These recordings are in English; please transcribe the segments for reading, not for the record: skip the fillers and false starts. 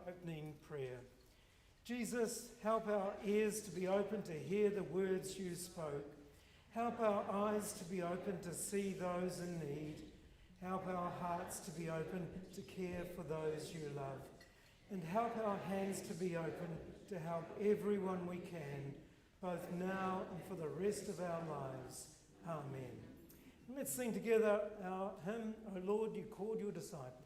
opening prayer. Jesus, help our ears to be open to hear the words you spoke. Help our eyes to be open to see those in need. Help our hearts to be open to care for those you love. And help our hands to be open to help everyone we can, both now and for the rest of our lives. Amen. And let's sing together our hymn, O Lord, you called your disciples.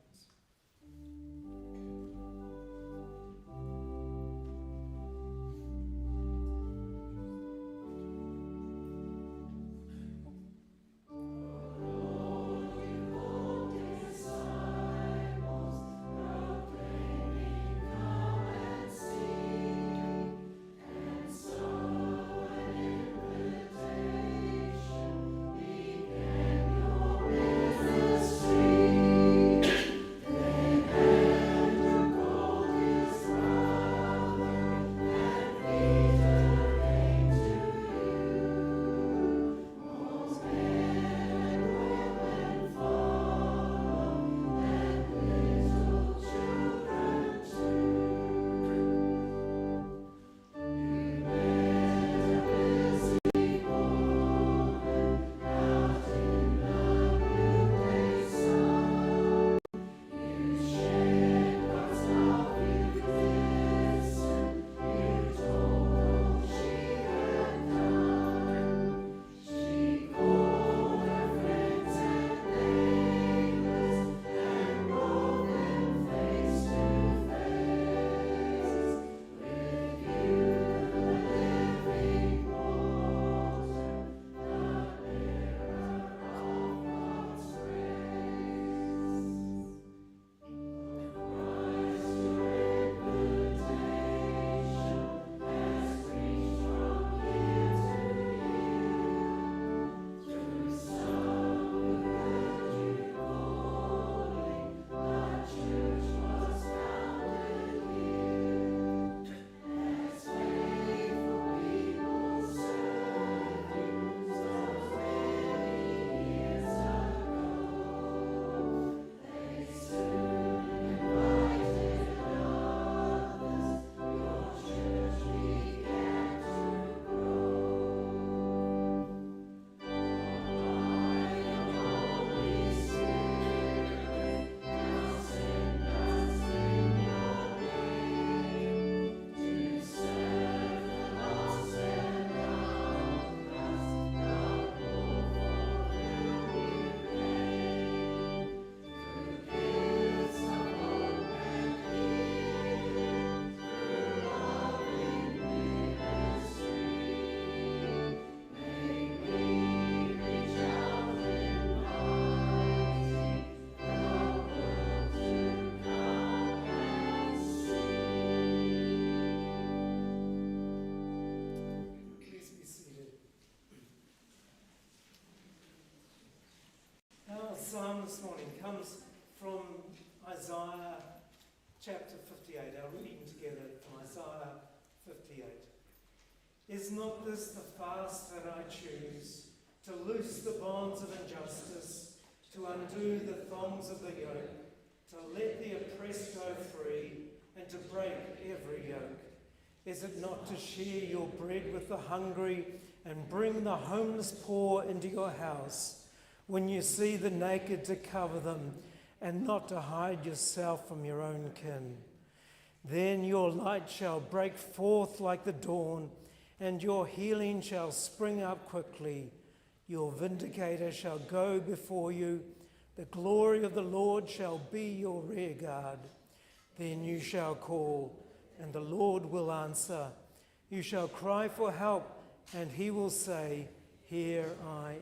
Psalm this morning comes from Isaiah chapter 58. Our reading together from Isaiah 58. Is not this the fast that I choose, to loose the bonds of injustice, to undo the thongs of the yoke, to let the oppressed go free, and to break every yoke? Is it not to share your bread with the hungry and bring the homeless poor into your house? When you see the naked, to cover them, and not to hide yourself from your own kin. Then your light shall break forth like the dawn, and your healing shall spring up quickly. Your vindicator shall go before you. The glory of the Lord shall be your rear guard. Then you shall call, and the Lord will answer. You shall cry for help, and he will say, Here I am.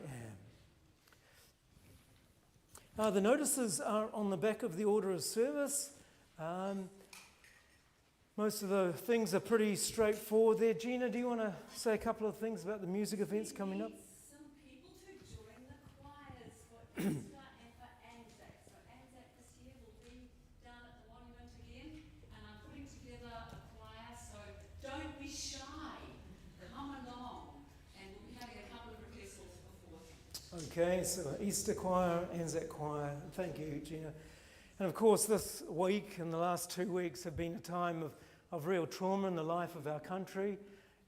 The notices are on the back of the order of service. Most of the things are pretty straightforward there. Gina, do you want to say a couple of things about the music events coming up? Some people to join the choirs for Easter and for Anzac. So Anzac this year will be down at the monument again, and I'm putting together a choir, so don't be shy. Come along, and we'll be having a couple of rehearsals before. Okay, so Easter choir, Anzac choir. Thank you, Gina. And of course, this week and the last 2 weeks have been a time of real trauma in the life of our country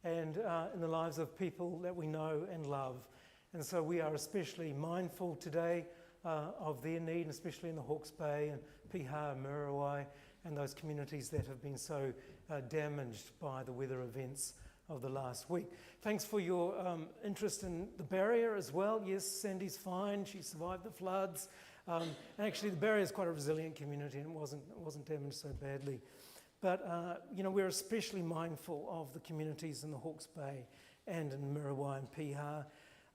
and in the lives of people that we know and love. And so we are especially mindful today of their need, especially in the Hawke's Bay and Piha and Muriwai and those communities that have been so damaged by the weather events of the last week. Thanks for your interest in the barrier as well. Yes, Sandy's fine. She survived the floods. And actually, the barrier is quite a resilient community and it wasn't damaged so badly. But, we're especially mindful of the communities in the Hawke's Bay and in Muriwai and Piha.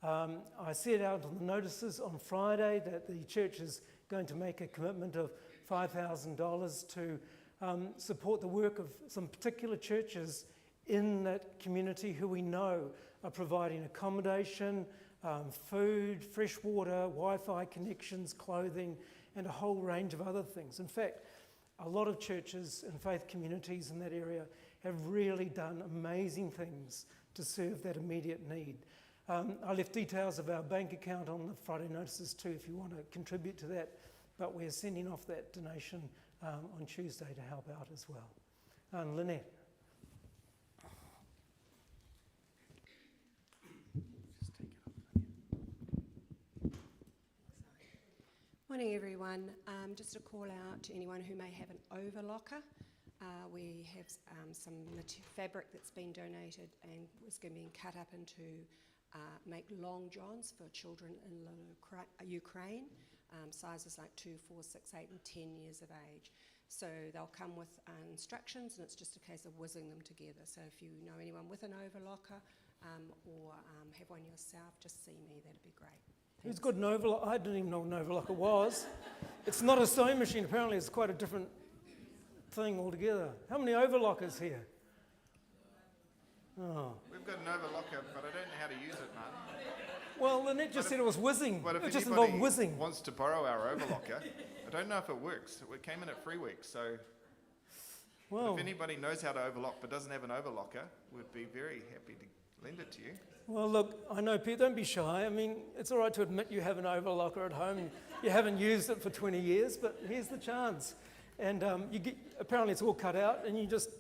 I set out on the notices on Friday that the church is going to make a commitment of $5,000 to support the work of some particular churches in that community who we know are providing accommodation, food, fresh water, Wi-Fi connections, clothing, and a whole range of other things. In fact, a lot of churches and faith communities in that area have really done amazing things to serve that immediate need. I left details of our bank account on the Friday notices too if you want to contribute to that, but we're sending off that donation on Tuesday to help out as well. And Lynette. Morning everyone. Just a call out to anyone who may have an overlocker. We have some fabric that's been donated and is going to be cut up into make long johns for children in Ukraine, sizes like 2, 4, 6, 8 and 10 years of age. So they'll come with instructions and it's just a case of whizzing them together. So if you know anyone with an overlocker or have one yourself, just see me, that'd be great. Who's got an overlocker? I didn't even know what an overlocker was. It's not a sewing machine. Apparently it's quite a different thing altogether. How many overlockers here? Oh. We've got an overlocker, but I don't know how to use it, Martin. Well, Lynette just said it was whizzing. But if it just involved anybody whizzing. wants to borrow our overlocker, I don't know if it works. It came in at 3 weeks, so Well, if anybody knows how to overlock but doesn't have an overlocker, we'd be very happy to lend it to you. well, look, I know, Pete, don't be shy. I mean, it's all right to admit you have an overlocker at home and you haven't used it for 20 years, but here's the chance. And apparently it's all cut out and you just,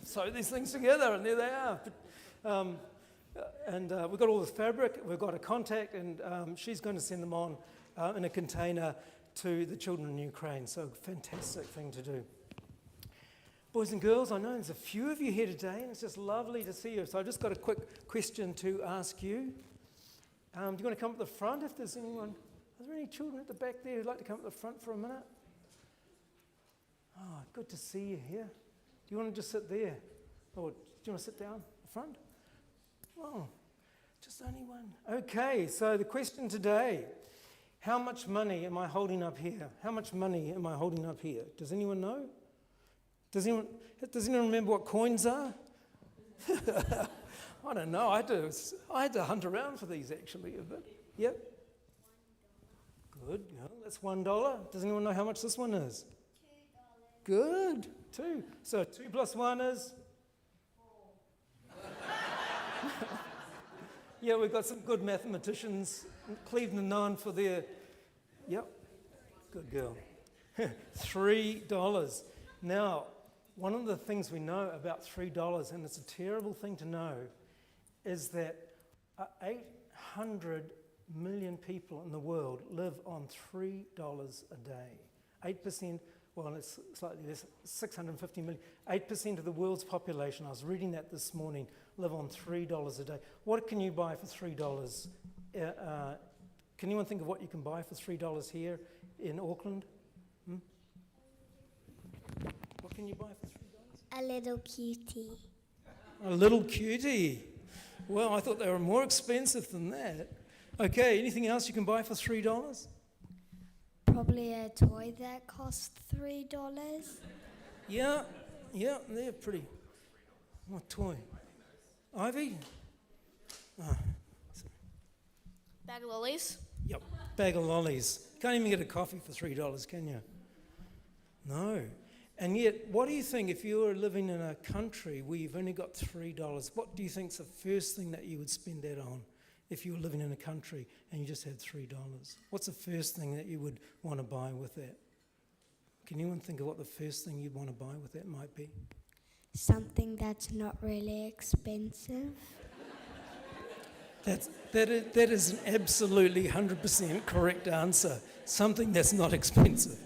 sew these things together and there they are. But, we've got all this fabric, we've got a contact and she's going to send them on in a container to the children in Ukraine. So fantastic thing to do. Boys and girls, I know there's a few of you here today and it's just lovely to see you. So I've just got a quick question to ask you. Do you want to come up the front if there's anyone? Are there any children at the back there who'd like to come up the front for a minute? Oh, good to see you here. Do you want to just sit there? Or do you want to sit down the front? Oh, just only one. Okay, so the question today, how much money am I holding up here? How much money am I holding up here? Does anyone know? Does anyone remember what coins are? I don't know. I had to hunt around for these actually a bit. Yep. Good. No, that's $1. Does anyone know how much this one is? $2. Good. 2. So 2 plus 1 is? 4. Yeah, we've got some good mathematicians. Cleveland known for their. Yep. Good girl. $3. Now, one of the things we know about $3, and it's a terrible thing to know, is that 800 million people in the world live on $3 a day. 8%, well, it's slightly less, 650 million. 8% of the world's population, I was reading that this morning, live on $3 a day. What can you buy for $3? Can anyone think of what you can buy for $3 here in Auckland? What can you buy for $3? A little cutie. A little cutie. Well, I thought they were more expensive than that. Okay, anything else you can buy for $3? Probably a toy that costs $3. Yeah, they're pretty. What toy? Ivy? Bag of lollies. Yep, bag of lollies. Can't even get a coffee for $3, can you? No. And yet, what do you think if you were living in a country where you've only got $3? What do you think's the first thing that you would spend that on? if you were living in a country and you just had $3? What's the first thing that you would want to buy with that? Can anyone think of what the first thing you'd want to buy with that might be? Something that's not really expensive. That is an absolutely 100% correct answer. Something that's not expensive.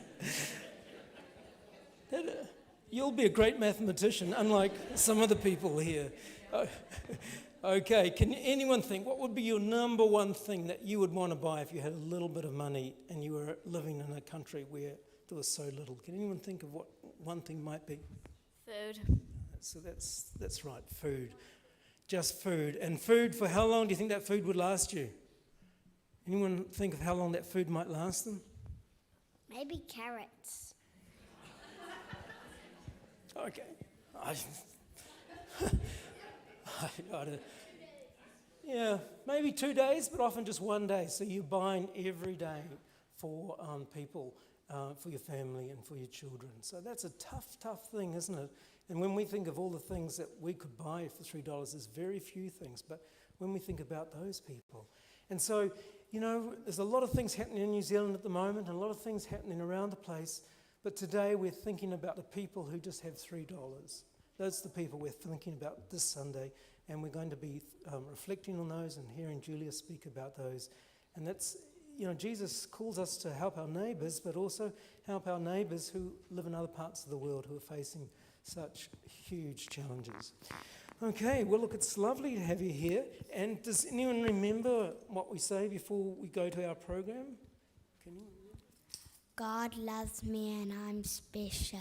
You'll be a great mathematician, unlike some of the people here. Okay, can anyone think, what would be your number one thing that you would want to buy if you had a little bit of money and you were living in a country where there was so little? Can anyone think of what one thing might be? Food. So that's right, food. Just food. And food, for how long do you think that food would last you? Anyone think of how long that food might last them? Maybe carrots. Okay. Yeah, maybe 2 days, but often just 1 day. So you're buying every day for people, for your family and for your children. So that's a tough thing, isn't it? And when we think of all the things that we could buy for $3, there's very few things. But when we think about those people. And so, there's a lot of things happening in New Zealand at the moment, and a lot of things happening around the place. But today we're thinking about the people who just have $3. Those are the people we're thinking about this Sunday, and we're going to be reflecting on those and hearing Julia speak about those. And that's, Jesus calls us to help our neighbours, but also help our neighbours who live in other parts of the world who are facing such huge challenges. Okay, well, look, it's lovely to have you here. And does anyone remember what we say before we go to our program? Can you remember? God loves me and I'm special.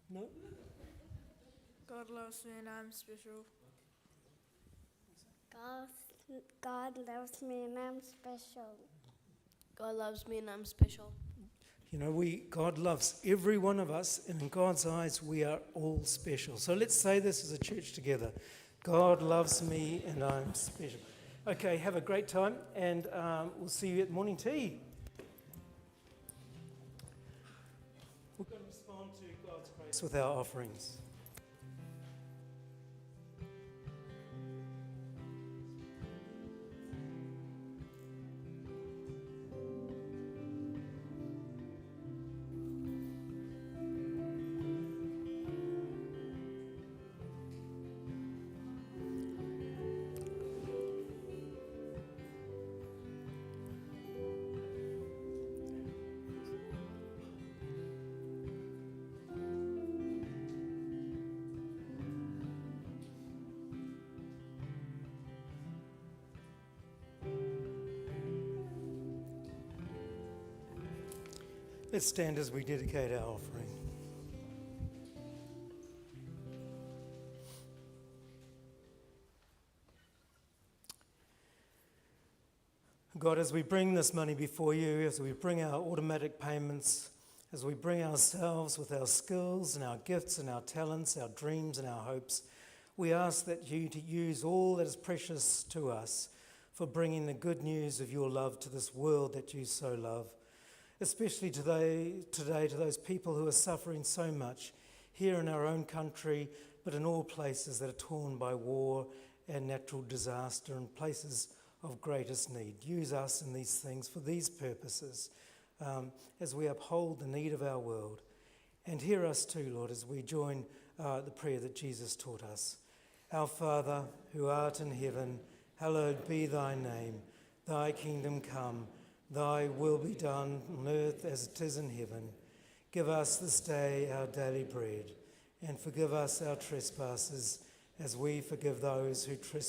No? God loves me and I'm special. God loves me and I'm special. God loves me and I'm special. God loves every one of us, and in God's eyes, we are all special. So let's say this as a church together. God loves me and I'm special. Okay, have a great time, and we'll see you at morning tea. We're going to respond to God's grace with our offerings. Let's stand as we dedicate our offering. God, as we bring this money before you, as we bring our automatic payments, as we bring ourselves with our skills and our gifts and our talents, our dreams and our hopes, we ask that you to use all that is precious to us for bringing the good news of your love to this world that you so love. Especially today to those people who are suffering so much here in our own country, but in all places that are torn by war and natural disaster and places of greatest need. Use us in these things for these purposes as we uphold the need of our world. And hear us too, Lord, as we join the prayer that Jesus taught us. Our Father, who art in heaven, hallowed be thy name. Thy kingdom come. Thy will be done on earth as it is in heaven. Give us this day our daily bread, and forgive us our trespasses, as we forgive those who trespass